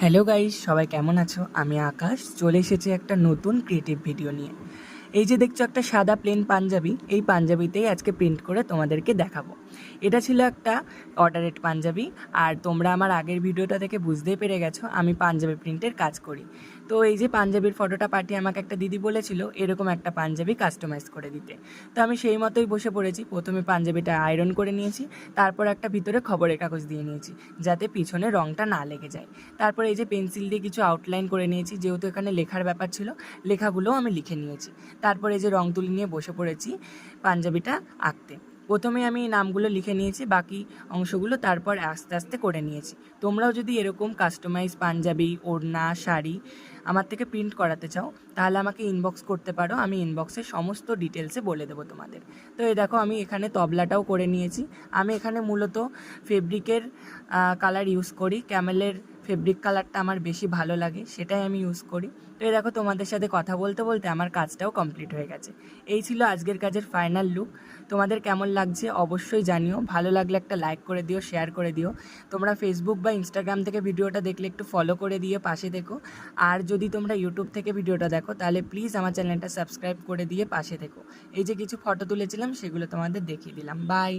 Hello guys, সবাই কেমন আছো? আমি আকাশ চলে এসেছি একটা নতুন ক্রিয়েটিভ ভিডিও নিয়ে। এই যে দেখছো একটা সাদা প্লেন পাঞ্জাবি, এই পাঞ্জাবিতেই আজকে প্রিন্ট করে তোমাদেরকে দেখাবো। এটা ছিল একটা অর্ডারেড পাঞ্জাবি, আর তোমরা আমার আগের ভিডিওটা থেকে বুঝতেই পেরে গেছো আমি পাঞ্জাবি প্রিন্টের কাজ করি। তো এই যে পাঞ্জাবির ফটোটা পাঠিয়ে আমাকে একটা দিদি বলেছিল এরকম একটা পাঞ্জাবি কাস্টমাইজ করে দিতে। তো আমি সেই মতোই বসে পড়েছি। প্রথমে পাঞ্জাবিটা আয়রন করে নিয়েছি, তারপর একটা ভিতরে খবরের কাগজ দিয়ে নিয়েছি যাতে পিছনে রঙটা না লেগে যায়। তারপরে এই যে পেন্সিল দিয়ে কিছু আউটলাইন করে নিয়েছি, যেহেতু এখানে লেখার ব্যাপার ছিল লেখাগুলোও আমি লিখে নিয়েছি। তারপরে এই যে রং তুলি নিয়ে বসে পড়েছি পাঞ্জাবিটা আঁকতে। প্রথমে আমি নামগুলো লিখে নিয়েছি, বাকি অংশগুলো তারপর আস্তে আস্তে করে নিয়েছি। তোমরাও যদি এরকম কাস্টমাইজ পাঞ্জাবি, ওড়না, শাড়ি আমার থেকে প্রিন্ট করাতে চাও তাহলে আমাকে ইনবক্স করতে পারো, আমি ইনবক্সে সমস্ত ডিটেলসে বলে দেবো তোমাদের। তো এই দেখো আমি এখানে তবলাটাও করে নিয়েছি। আমি এখানে মূলত ফেব্রিকের কালার ইউজ করি, ক্যামেলের ফেব্রিক কালারটা আমার বেশি ভালো লাগে, সেটাই আমি ইউজ করি। তো এই দেখো তোমাদের সাথে কথা বলতে বলতে আমার কাজটাও কমপ্লিট হয়ে গেছে। এই ছিল আজকের কাজের ফাইনাল লুক। তোমাদের কেমন লাগছে অবশ্যই জানিও। ভালো লাগলে একটা লাইক করে দিও, শেয়ার করে দিও। তোমরা ফেসবুক বা ইনস্টাগ্রাম থেকে ভিডিওটা দেখলে একটু ফলো করে দিয়ে পাশে দেখো। আর যদি তোমরা ইউটিউব থেকে ভিডিওটা দেখো তাহলে প্লিজ আমার চ্যানেলটা সাবস্ক্রাইব করে দিয়ে পাশে দেখো। এই যে কিছু ফটো তুলেছিলাম সেগুলো তোমাদের দেখিয়ে দিলাম। বাই।